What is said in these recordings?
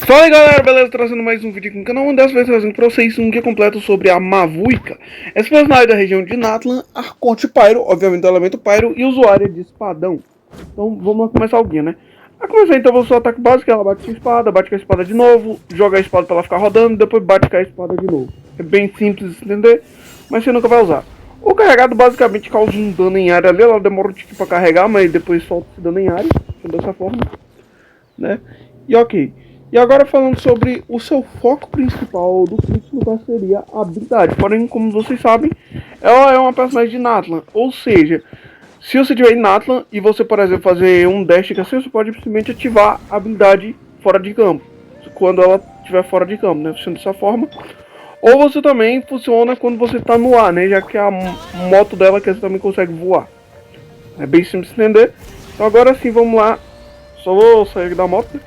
Fala aí galera, beleza? Trazendo mais um vídeo aqui no canal, dessa vez trazendo pra vocês um guia completo sobre a Mavuika. Essa personagem da região de Natlan, Arconte Pyro, obviamente do elemento Pyro, e usuária de espadão. Então vamos lá começar o guia, né? A começar então o seu ataque básico, ela bate com a espada de novo, joga a espada pra ela ficar rodando, depois bate com a espada de novo. É bem simples de entender, mas você nunca vai usar. O carregado basicamente causa um dano em área ali, ela demora um tiquinho pra carregar, mas depois solta esse dano em área, dessa forma, né? E ok. E agora falando sobre o seu foco principal do kit, no qual seria a habilidade. Porém, como vocês sabem, ela é uma personagem de Natlan. Ou seja, se você tiver em Natlan e você, por exemplo, fazer um dash assim, você pode simplesmente ativar a habilidade fora de campo. Quando ela estiver fora de campo, né? Sendo dessa forma. Ou você também funciona quando você está no ar, né? Já que a moto dela que você também consegue voar. É bem simples de entender. Então agora sim, vamos lá. Só vou sair da moto, né?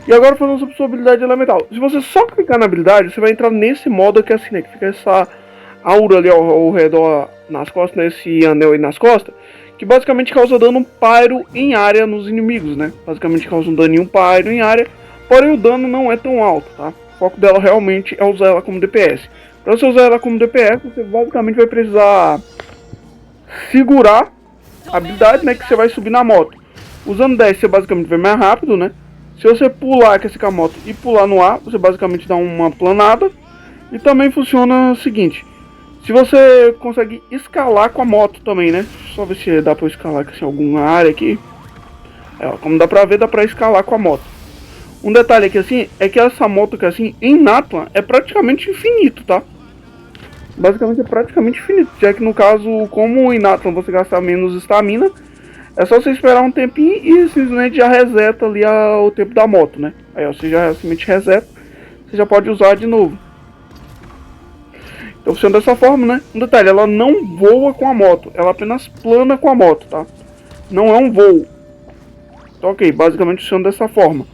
E agora falando sobre sua habilidade elemental. Se você só clicar na habilidade, você vai entrar nesse modo aqui assim, né? Que fica essa aura ali ao redor nas costas, né? Esse anel aí nas costas. Que basicamente causa dano pyro em área nos inimigos, né? Basicamente causa um daninho pyro em área. Porém o dano não é tão alto, tá? O foco dela realmente é usar ela como DPS. Para você usar ela como DPS, você basicamente vai precisar segurar a habilidade, né? Que você vai subir na moto. Usando dash, você basicamente vai mais rápido, né? Se você pular com essa moto e pular no ar, você basicamente dá uma planada. E também funciona o seguinte: se você consegue escalar com a moto também, né? Só ver se dá pra escalar aqui, em alguma área aqui. Como dá pra ver, dá pra escalar com a moto. Um detalhe aqui assim, é que essa moto aqui assim, em Natlan, é praticamente infinito, tá? Basicamente é praticamente infinito, já que no caso, como em Natlan você gasta menos estamina, é só você esperar um tempinho e simplesmente já reseta ali o tempo da moto, né? Aí ó, você já simplesmente reseta, você já pode usar de novo. Então funciona dessa forma, né? Um detalhe, ela não voa com a moto, ela apenas plana com a moto, tá? Não é um voo. Então ok, basicamente funciona dessa forma.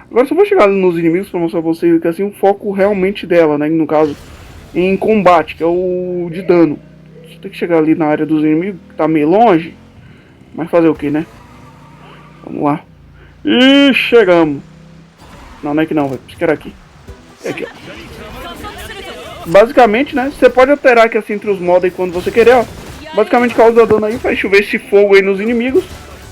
Agora só vou chegar ali nos inimigos para mostrar pra vocês que assim o foco realmente dela, né? No caso, em combate, que é o de dano. Você tem que chegar ali na área dos inimigos, que tá meio longe. Mas fazer o que, né? Vamos lá. E chegamos. Não, não é que não, velho. Isso que era aqui. É aqui, ó. Basicamente, né? Você pode alterar aqui assim entre os modos aí quando você querer, ó. Basicamente causa dano aí, faz chover esse fogo aí nos inimigos.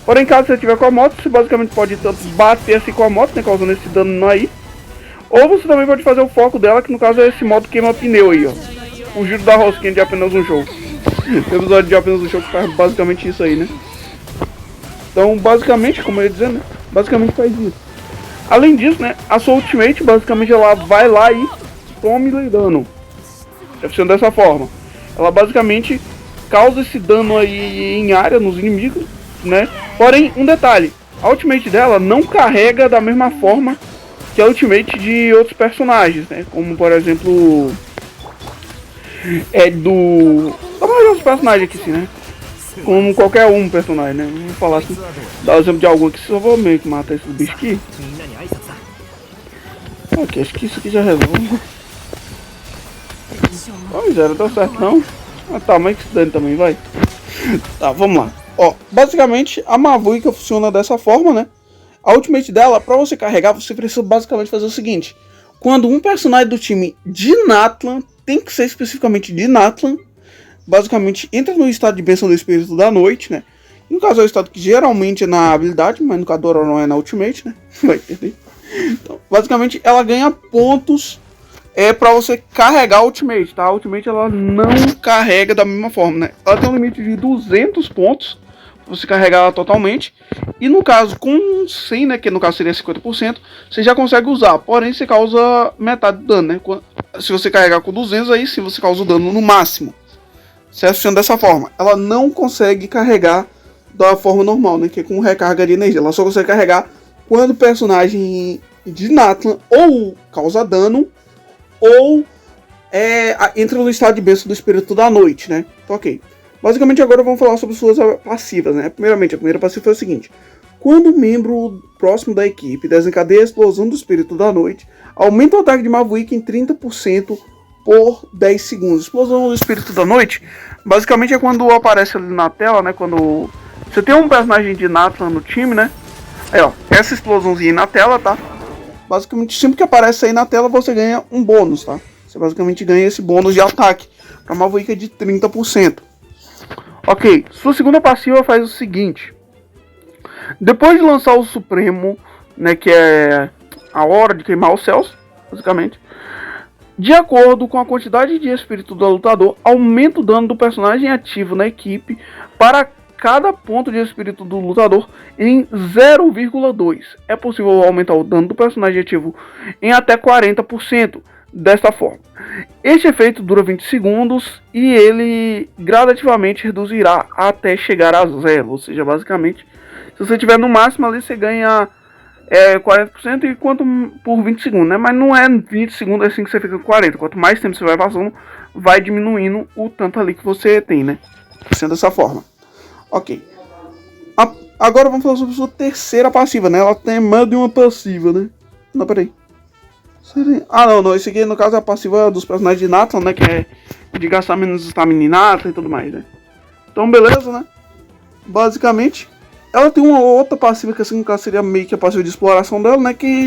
Porém, caso você tiver com a moto, você basicamente pode tanto bater assim com a moto, né? Causando esse dano aí. Ou você também pode fazer o foco dela, que no caso é esse modo queima pneu aí, ó. O giro da rosquinha de apenas um jogo. Tem episódio de apenas um jogo que faz basicamente isso aí, né? Então, basicamente, como eu ia dizer, né? Basicamente faz isso. Além disso, né? A sua ultimate, basicamente, ela vai lá e tome dano. Funciona dessa forma. Ela basicamente causa esse dano aí em área nos inimigos, né? Porém, um detalhe. A ultimate dela não carrega da mesma forma que a ultimate de outros personagens, né? Como, por exemplo... da maioria dos personagens aqui, sim, né? Como qualquer um personagem, né? Vamos falar assim, dar o exemplo de algum aqui, só vou meio que matar esse bicho aqui. Ok, acho que isso aqui já resolve. Pois é, não deu certo não. Ah tá, mas que se dane também, vai. Tá, vamos lá. Ó, basicamente a Mavuika funciona dessa forma, né? A ultimate dela, pra você carregar, você precisa basicamente fazer o seguinte. Quando um personagem do time de Natlan, tem que ser especificamente de Natlan, basicamente entra no estado de bênção do espírito da noite, né? No caso é o estado que geralmente é na habilidade, mas no caso do não é na ultimate, né? Vai entender. Então, basicamente ela ganha pontos pra você carregar a ultimate, tá? A ultimate ela não carrega da mesma forma, né? Ela tem um limite de 200 pontos pra você carregar ela totalmente. E no caso com 100, né? Que no caso seria 50%, você já consegue usar. Porém você causa metade do dano, né? Se você carregar com 200, aí sim você causa o dano no máximo. Certo? Funciona dessa forma. Ela não consegue carregar da forma normal, né? Que é com recarga de energia. Ela só consegue carregar quando o personagem de Natlan ou causa dano ou entra no estado de bênção do espírito da noite, né? Então, ok. Basicamente agora vamos falar sobre suas passivas, né? Primeiramente, a primeira passiva é o seguinte. Quando um membro próximo da equipe desencadeia a explosão do espírito da noite, aumenta o ataque de Mavuika em 30% por 10 segundos. Explosão do espírito da noite, basicamente é quando aparece ali na tela, né? Quando você tem um personagem de Natlan no time, né? Aí ó, essa explosãozinha aí na tela, tá? basicamente sempre que aparece aí na tela você ganha um bônus, tá? Você basicamente ganha esse bônus de ataque para Mavuika de 30%. Ok, sua segunda passiva faz o seguinte: depois de lançar o Supremo, né, que é a hora de queimar os céus, basicamente, de acordo com a quantidade de espírito do lutador, aumenta o dano do personagem ativo na equipe para cada ponto de espírito do lutador em 0,2. É possível aumentar o dano do personagem ativo em até 40% desta forma. Este efeito dura 20 segundos e ele gradativamente reduzirá até chegar a 0. Ou seja, basicamente, se você tiver no máximo ali, você ganha 40% e quanto por 20 segundos, né? Mas não é 20 segundos assim que você fica com 40. Quanto mais tempo você vai passando, vai diminuindo o tanto ali que você tem, né? Sendo dessa forma. Ok. Agora vamos falar sobre a sua terceira passiva, né? Ela tem mais de uma passiva, né? Não, peraí. Ah, não. Esse aqui, no caso, é a passiva dos personagens de Nathan, né? Que é de gastar menos estamina em Nathan e tudo mais, né? Então, beleza, né? Basicamente, ela tem uma outra passiva que, assim, no caso, seria meio que a passiva de exploração dela, né? Que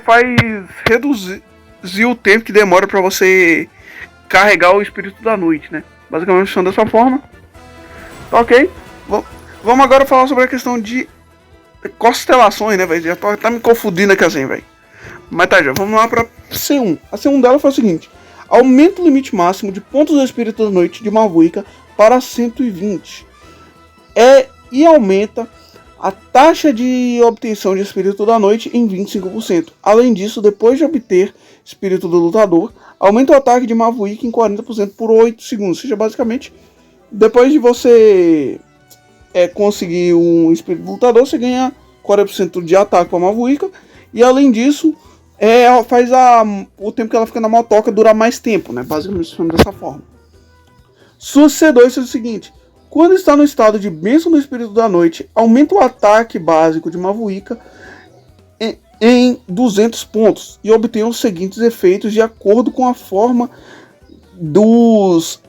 faz reduzir o tempo que demora pra você carregar o espírito da noite, né? Basicamente, funciona dessa forma. Ok, vamos agora falar sobre a questão de constelações, né, velho? Já tá me confundindo aqui assim, velho. Mas tá, já vamos lá pra C1. A C1 dela foi o seguinte: aumenta o limite máximo de pontos do espírito da noite de Mavuika para 120. E aumenta a taxa de obtenção de espírito da noite em 25%. Além disso, depois de obter espírito do lutador, aumenta o ataque de Mavuika em 40% por 8 segundos. Ou seja, basicamente, depois de você conseguir um espírito do lutador, você ganha 40% de ataque com a Mavuika. E além disso, faz o tempo que ela fica na motoca durar mais tempo, né? Basicamente funciona dessa forma. Sua C2 é o seguinte: quando está no estado de bênção do espírito da noite, aumenta o ataque básico de Mavuika em 200 pontos e obtém os seguintes efeitos de acordo com a forma dos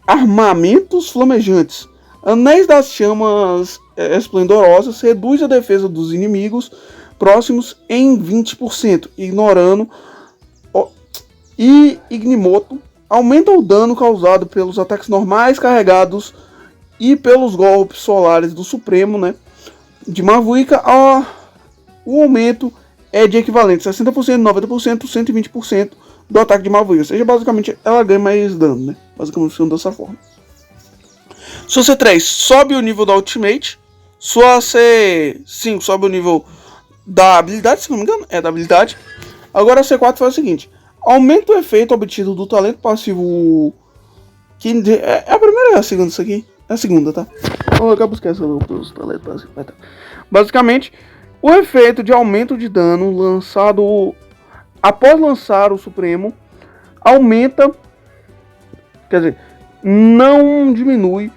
armamentos flamejantes. Anéis das chamas esplendorosas reduz a defesa dos inimigos próximos em 20%, ignorando e Ignimoto aumenta o dano causado pelos ataques normais carregados e pelos golpes solares do Supremo, né, de Mavuika. O aumento é de equivalente 60%, 90%, 120% do ataque de Mavuika. Ou seja, basicamente ela ganha mais dano, né? Basicamente funciona dessa forma. Sua C3 sobe o nível da Ultimate. Sua C5 sobe o nível da habilidade, se não me engano. É da habilidade. Agora a C4 faz o seguinte: aumenta o efeito obtido do talento passivo. É a primeira ou é a segunda isso aqui? É a segunda, tá? Eu acabo esquecendo os talentos passivos. Basicamente, o efeito de aumento de dano lançado após lançar o Supremo aumenta, quer dizer, não diminui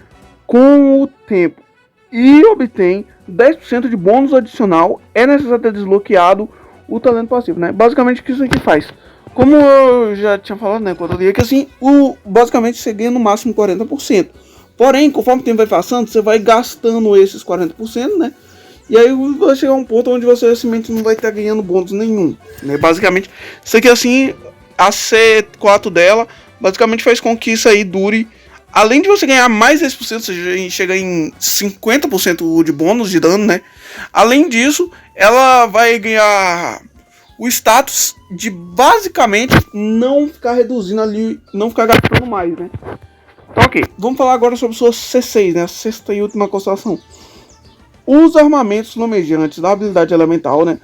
com o tempo e obtém 10% de bônus adicional. É necessário ter desbloqueado o talento passivo, né? Basicamente o que isso aqui faz? Como eu já tinha falado, né, quando eu li que assim, basicamente você ganha no máximo 40%. Porém, conforme o tempo vai passando, você vai gastando esses 40%, né? E aí vai chegar um ponto onde você simplesmente não vai estar ganhando bônus nenhum, né? Basicamente, isso aqui assim, a C4 dela, basicamente faz com que isso aí dure. Além de você ganhar mais 10%, ou seja, chega em 50% de bônus de dano, né? Além disso, ela vai ganhar o status de basicamente não ficar reduzindo ali, não ficar gastando mais, né? Então, ok, vamos falar agora sobre sua C6, né? A sexta e última constelação. Os armamentos flamejantes da habilidade elemental, né,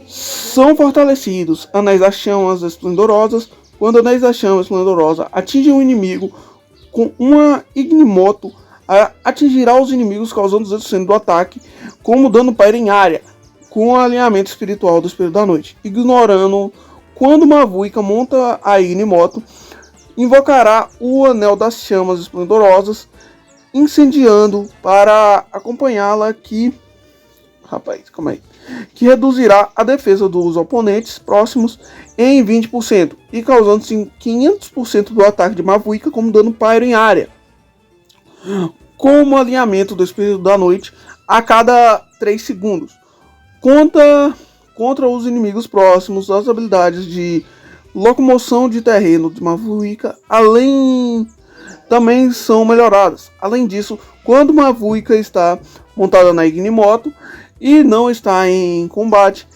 são fortalecidos. Anéis das chamas esplendorosas. Quando anéis da chama esplendorosa atingem um inimigo com uma Ignimoto, atingirá os inimigos causando 200% do ataque, como dano pyre em área, com o alinhamento espiritual do Espírito da Noite. Ignorando quando Mavuika monta a Ignimoto, invocará o Anel das Chamas Esplendorosas, incendiando para acompanhá-la que reduzirá a defesa dos oponentes próximos em 20% e causando 500% do ataque de Mavuika como dano pyro em área, como alinhamento do Espírito da Noite a cada 3 segundos. Conta contra os inimigos próximos. As habilidades de locomoção de terreno de Mavuika também são melhoradas. Além disso, quando Mavuika está montada na Ignimoto e não está em combate,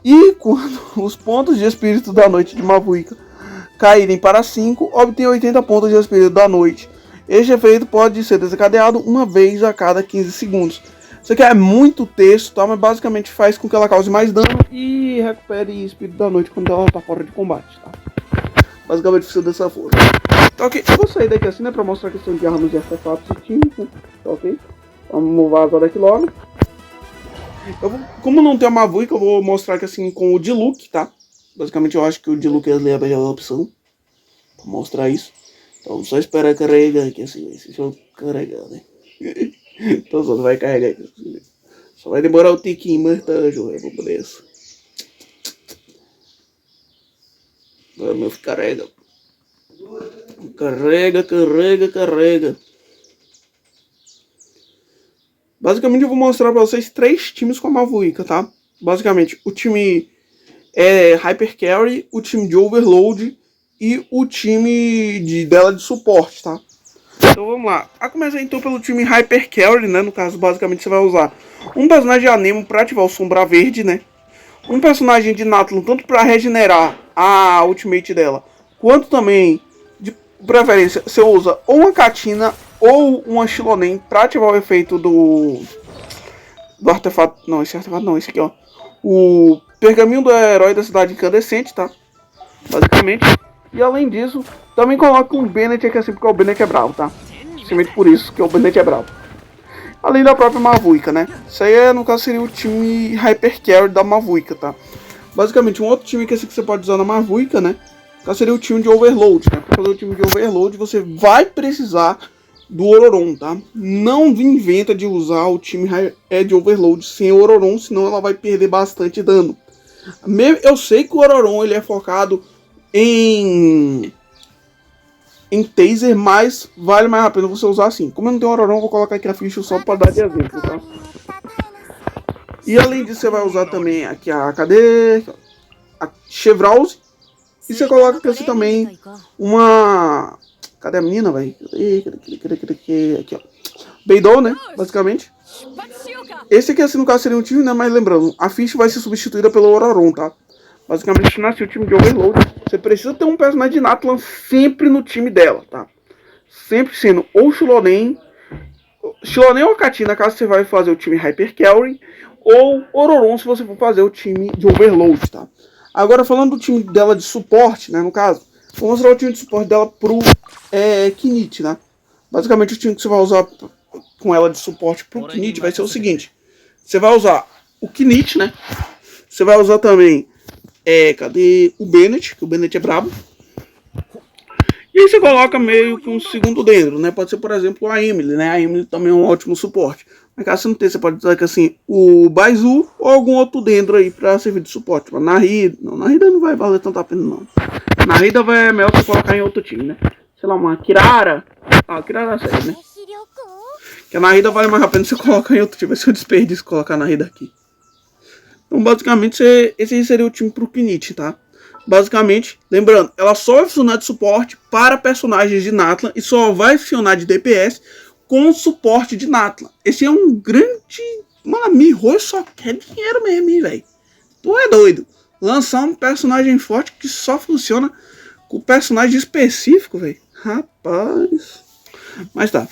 e quando os pontos de espírito da noite de Mavuika caírem para 5, obtém 80 pontos de espírito da noite. Este efeito pode ser desencadeado uma vez a cada 15 segundos. Isso aqui é muito texto, tá? Mas basicamente faz com que ela cause mais dano e recupere espírito da noite quando ela está fora de combate, tá? Basicamente precisa dessa força. Tá ok, eu vou sair daqui assim, né? Pra mostrar a questão de armas e artefatos e times, né? Tá ok? Vamos vazar daqui logo. Como não tem a Mavuika, eu vou mostrar aqui assim com o Diluc, tá? Basicamente eu acho que o Diluc é a melhor opção pra mostrar isso. Então só esperar carregar aqui assim, deixa eu carregar, né? Então só vai carregar aqui assim. Só vai demorar um tiquinho, mas tá, João, vou poder isso. Agora meu carrega. Carrega. Basicamente eu vou mostrar pra vocês 3 times com a Mavuika, tá? Basicamente o time Hyper Carry, o time de Overload e o time dela de suporte, tá? Então vamos lá. A começar então pelo time Hyper Carry, né? No caso, basicamente você vai usar um personagem Anemo para ativar o Sombra Verde, né? Um personagem de Natlan, tanto para regenerar a ultimate dela, quanto também, de preferência, você usa ou uma Katina ou uma Xilonen para ativar o efeito do artefato. Não, esse artefato não, esse aqui, ó. O Pergaminho do Herói da Cidade Incandescente, tá? Basicamente. E além disso, também coloca um Bennett aqui assim, porque o Bennett é bravo, tá? Simplesmente por isso que o Bennett é bravo. Além da própria Mavuika, né? Isso aí, no caso, seria o time Hyper Carry da Mavuika, tá? Basicamente, um outro time que você pode usar na Mavuika, né? No caso, seria o time de Overload, né? Para fazer o time de Overload, você vai precisar do Ororon, tá? Não inventa de usar o time de Overload sem o Ororon, senão ela vai perder bastante dano. Eu sei que o Ororon, ele é focado em taser, mas vale mais a pena você usar assim. Como eu não tenho Ororon, eu vou colocar aqui a ficha só para dar de exemplo, tá? E além disso, você vai usar também aqui a Chevrause. E você coloca aqui assim também uma... Cadê a menina, velho? Aqui, ó. Beidou, né? Basicamente. Esse aqui, assim, no caso, seria um time, né? Mas lembrando, a ficha vai ser substituída pelo Ororon, tá? Basicamente, se nasceu o time de Overload, você precisa ter um personagem de Natlan sempre no time dela, tá? Sempre sendo ou Xilonen ou Katina, caso você vai fazer o time Hyper Carry, ou Ororon, se você for fazer o time de Overload, tá? Agora, falando do time dela de suporte, né, no caso, vou mostrar o time de suporte dela pro Kinit, né? Basicamente, o time que você vai usar com ela de suporte pro Kinit vai ser o seguinte. Você vai usar o Kinit, né? Você vai usar também... cadê o Bennett? Que o Bennett é brabo. E aí você coloca meio que um segundo dentro, né? Pode ser, por exemplo, a Emily, né? A Emily também é um ótimo suporte. Mas caso você não tenha, você pode usar assim, o Baizu ou algum outro dentro aí pra servir de suporte. Tipo, a Nahida. Não, Nahida não vai valer tanto a pena, não. Nahida é melhor você colocar em outro time, né? Sei lá, uma Kirara. Ah, Kirara serve, né? Que a Nahida vale mais a pena você colocar em outro time. Vai ser um desperdício colocar a Nahida aqui. Então, basicamente, esse aí seria o time pro Kinit, tá? Basicamente, lembrando, ela só vai funcionar de suporte para personagens de Natlan e só vai funcionar de DPS com suporte de Natlan. Esse é um grande... Mano, a Miho só quer dinheiro mesmo, velho. Tu é doido. Lançar um personagem forte que só funciona com personagem específico, velho. Rapaz... Mas tá.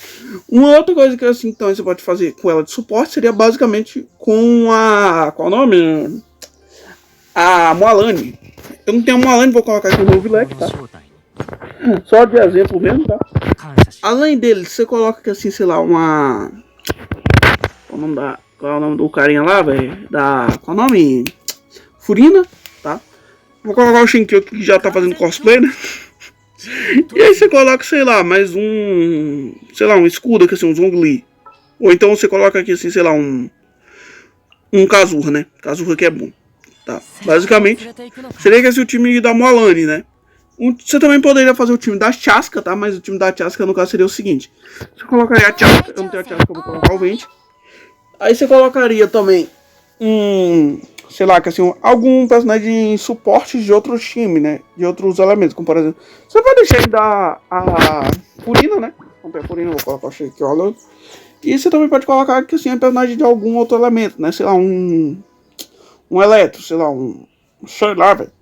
Uma outra coisa que assim, então, você pode fazer com ela de suporte seria basicamente com a... Qual o nome? A Moalani. Eu não tenho a Moalani, vou colocar aqui no Vilek, tá? Só de exemplo mesmo, tá? Além dele, você coloca aqui assim, sei lá, uma... Qual é o nome do carinha lá, velho? Qual é o nome? Furina, tá? Vou colocar o Shinkyo que já tá fazendo cosplay, né? E aí você coloca, sei lá, mais um... Sei lá, um escudo aqui assim, um Zhongli. Ou então você coloca aqui assim, sei lá, um Kazuha, né? Kazuha que é bom. Tá, basicamente, seria que esse é o time da Moalani, né? Você também poderia fazer o time da Chaska, tá? Mas o time da Chaska, no caso, seria o seguinte. Você colocaria a Chaska, eu não tenho a Chaska, eu vou colocar o Vente. Aí você colocaria também sei lá, que assim, algum personagem suporte de outros times, né? De outros elementos, como por exemplo, você vai deixar ainda a Furina, né? Não tem a Furina, vou colocar o Shakeola. E você também pode colocar que assim, é personagem de algum outro elemento, né? Sei lá, um Eletro, sei lá, sei lá, velho.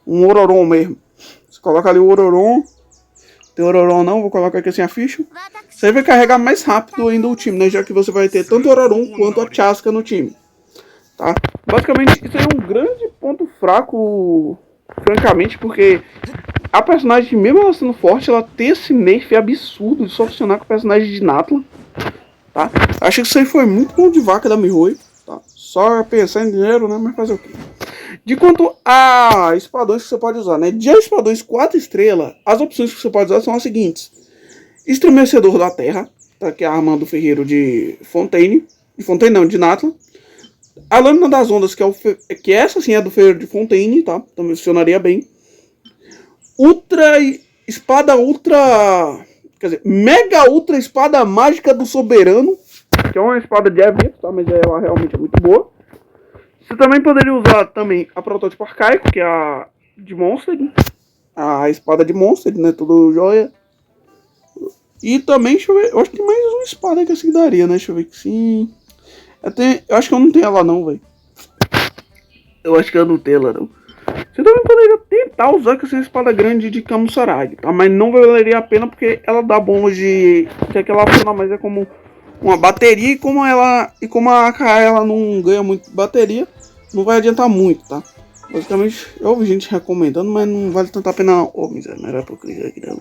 Um Ororon mesmo. Você coloca ali o Ororon. Tem Ororon não, vou colocar aqui assim a ficha. Você vai carregar mais rápido ainda o time, né? Já que você vai ter tanto o Ororon quanto a Chasca no time. Tá? Basicamente, isso aí é um grande ponto fraco, francamente, porque a personagem, mesmo ela sendo forte, ela tem esse nerf absurdo de só funcionar com o personagem de Natlan. Tá? Acho que isso aí foi muito bom de vaca da Mihoi. Tá? Só pensar em dinheiro, né? Mas fazer o quê? De quanto a espadões que você pode usar, né? De espadões 4 estrelas, as opções que você pode usar são as seguintes: Estremecedor da Terra, tá? Que é a arma do ferreiro de Fontaine. De Fontaine não, de Natlan. A Lâmina das Ondas, que essa sim é do ferreiro de Fontaine, tá? Também funcionaria bem. Espada Ultra. Quer dizer, Mega Ultra Espada Mágica do Soberano, que é uma espada de evento, tá? Mas ela realmente é muito boa. Você também poderia usar também a Protótipo Arcaico, que é a de Monster, a espada de Monster, né? Tudo joia. E também, deixa eu ver, eu acho que tem mais uma espada que assim daria, né? Deixa eu ver que sim. Eu acho que eu não tenho ela não, velho. Eu acho que eu não tenho ela não. Você também poderia tentar usar com essa espada grande de Camusarag, tá? Mas não valeria a pena porque ela dá bônus de... que é que ela funciona, mas é como uma bateria e como a AK ela não ganha muito bateria, não vai adiantar muito, tá? Basicamente, eu ouvi gente recomendando, mas não vale tanto a pena não. Ô, miséria, não era pra eu clicar aqui não.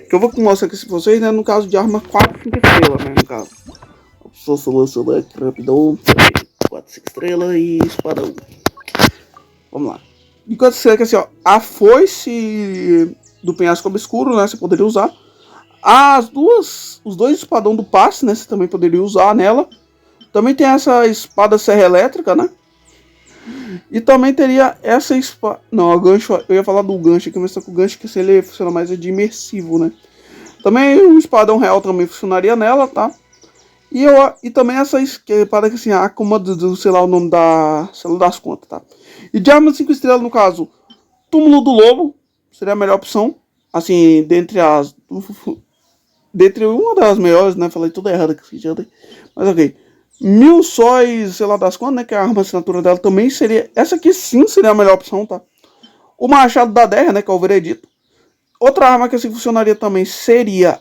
Que eu vou mostrar aqui pra vocês, né? No caso de arma 4, 5 estrelas, né? No caso. Só solução aqui rapidão. 4, 5 estrelas e espadão. Vamos lá. Enquanto você quer assim, ó, a foice do penhasco obscuro, né? Você poderia usar. Os dois espadão do passe, né? Você também poderia usar nela. Também tem essa espada serra elétrica, né? E também teria essa espada... Não, a gancho... Eu ia falar do gancho aqui, mas só que o gancho que assim, ele funciona mais de imersivo, né? Também o espadão real também funcionaria nela, tá? E também essa espada que assim, a comando, sei lá o nome da... sei lá das contas, tá? E de arma 5 estrelas, no caso, Túmulo do Lobo seria a melhor opção. Assim, dentre uma das melhores, né? Falei tudo errado aqui, mas ok. 1000 sóis, sei lá das quantas, né? Que é a arma assinatura dela também seria... Essa aqui sim seria a melhor opção, tá? O Machado da Terra, né? Que é o Veredito. Outra arma que assim funcionaria também seria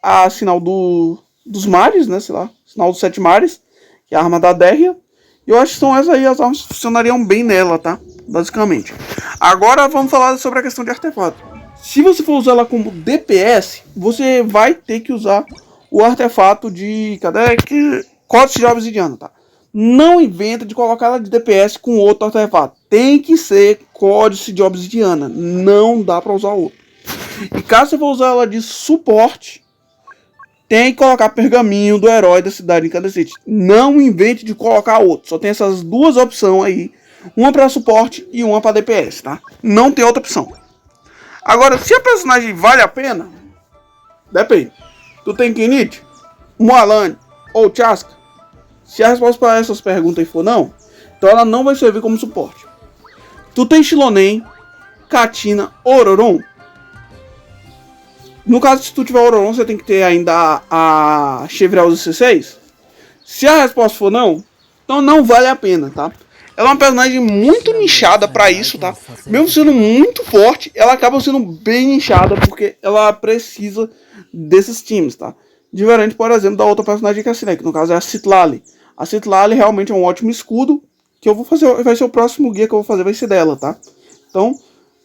a Sinal dos Mares, né? Sei lá. Sinal dos Sete Mares. Que é a arma da Derria. E eu acho que são essas aí as armas que funcionariam bem nela, tá? Basicamente. Agora vamos falar sobre a questão de artefato. Se você for usar ela como DPS, você vai ter que usar o artefato de... cadê? Códice de Obsidiana, tá? Não inventa de colocar ela de DPS com outro artefato. Tem que ser Códice de Obsidiana. Não dá pra usar outro. E caso você for usar ela de suporte, tem que colocar pergaminho do herói da cidade incandescente. Não invente de colocar outro. Só tem essas duas opções aí. Uma para suporte e uma para DPS, tá? Não tem outra opção. Agora, se a personagem vale a pena, depende. Tu tem Kinite, Moalane ou Chasca? Se a resposta para essas perguntas for não, então ela não vai servir como suporte. Tu tem Xilonen, Katina, Ororon? No caso, se tu tiver Ororon, você tem que ter ainda a Chevreuse C6. Se a resposta for não, então não vale a pena, tá? Ela é uma personagem muito nichada pra isso, tá? Mesmo sendo muito forte, ela acaba sendo bem nichada porque ela precisa desses times, tá? Diferente, por exemplo, da outra personagem que é assim, que no caso é a Citlali. A Citlali realmente é um ótimo escudo, que eu vou fazer, vai ser o próximo guia que eu vou fazer, vai ser dela, tá? Então,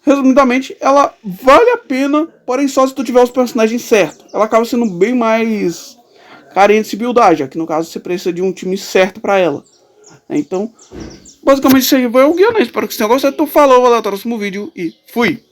resumidamente, ela vale a pena, porém só se tu tiver os personagens certos. Ela acaba sendo bem mais carente de se buildar, já que no caso você precisa de um time certo pra ela. Então, basicamente isso aí foi o guia, né? Espero que vocês tenham gostado. Então falou, valeu, até o próximo vídeo e fui!